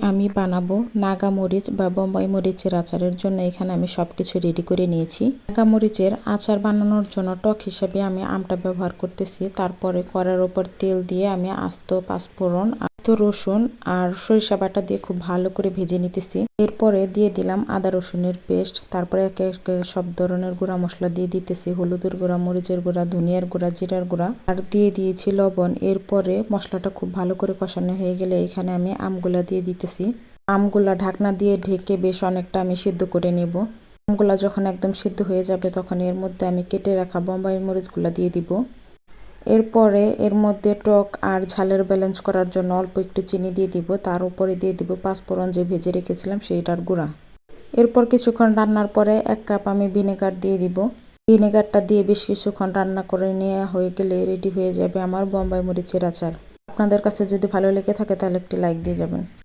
আমি বানাবো নাগা মরিচ বা বোম্বাই মরিচের আচারের জন্য এখানে আমি সবকিছু রেডি করে নিয়েছি। নাগা মরিচের আচার বানানোর জন্য টক হিসেবে আমি আমটা ব্যবহার করতেছি। তারপরে কড়ার উপর তেল দিয়ে আমি আস্ত পাঁচফোড়ন, আস্ত রসুন আর সরিষা বাটা দিয়ে খুব ভালো করে ভেজে নিতেছি। এরপরে দিয়ে দিলাম আদা রসুনের পেস্ট। তারপরে একে একে সব ধরনের গুঁড়া মশলা দিয়ে দিতেছি, হলুদের গুঁড়া, মরিচের গুঁড়া, ধনিয়ার গুঁড়া, জিরার গুঁড়া আর দিয়ে দিয়েছি লবণ। এরপরে মশলাটা খুব ভালো করে কষানো হয়ে গেলে এখানে আমি আমগুলা দিয়ে দিতেছি। আমগুলা ঢাকনা দিয়ে ঢেকে বেশ অনেকটা আমি সিদ্ধ করে নেব। আমগুলা যখন একদম সিদ্ধ হয়ে যাবে তখন এর মধ্যে আমি কেটে রাখা বোম্বাই মরিচগুলা দিয়ে দিব। এরপরে এর মধ্যে টক আর ঝালের ব্যালেন্স করার জন্য অল্প একটু চিনি দিয়ে দিব। তার উপরে দিয়ে দিব পাঁচফোড়ন যে ভেজে রেখেছিলাম সেইটার গুঁড়া। এরপর কিছুক্ষণ রান্নার পরে 1 কাপ আমি ভিনেগার দিয়ে দিব। ভিনেগারটা দিয়ে বেশ কিছুক্ষণ রান্না করে নেওয়া হয়ে গেলে রেডি হয়ে যাবে আমার বোম্বাই মরিচের আচার। আপনাদের কাছে যদি ভালো লেগে থাকে তাহলে একটি লাইক দিয়ে যাবেন।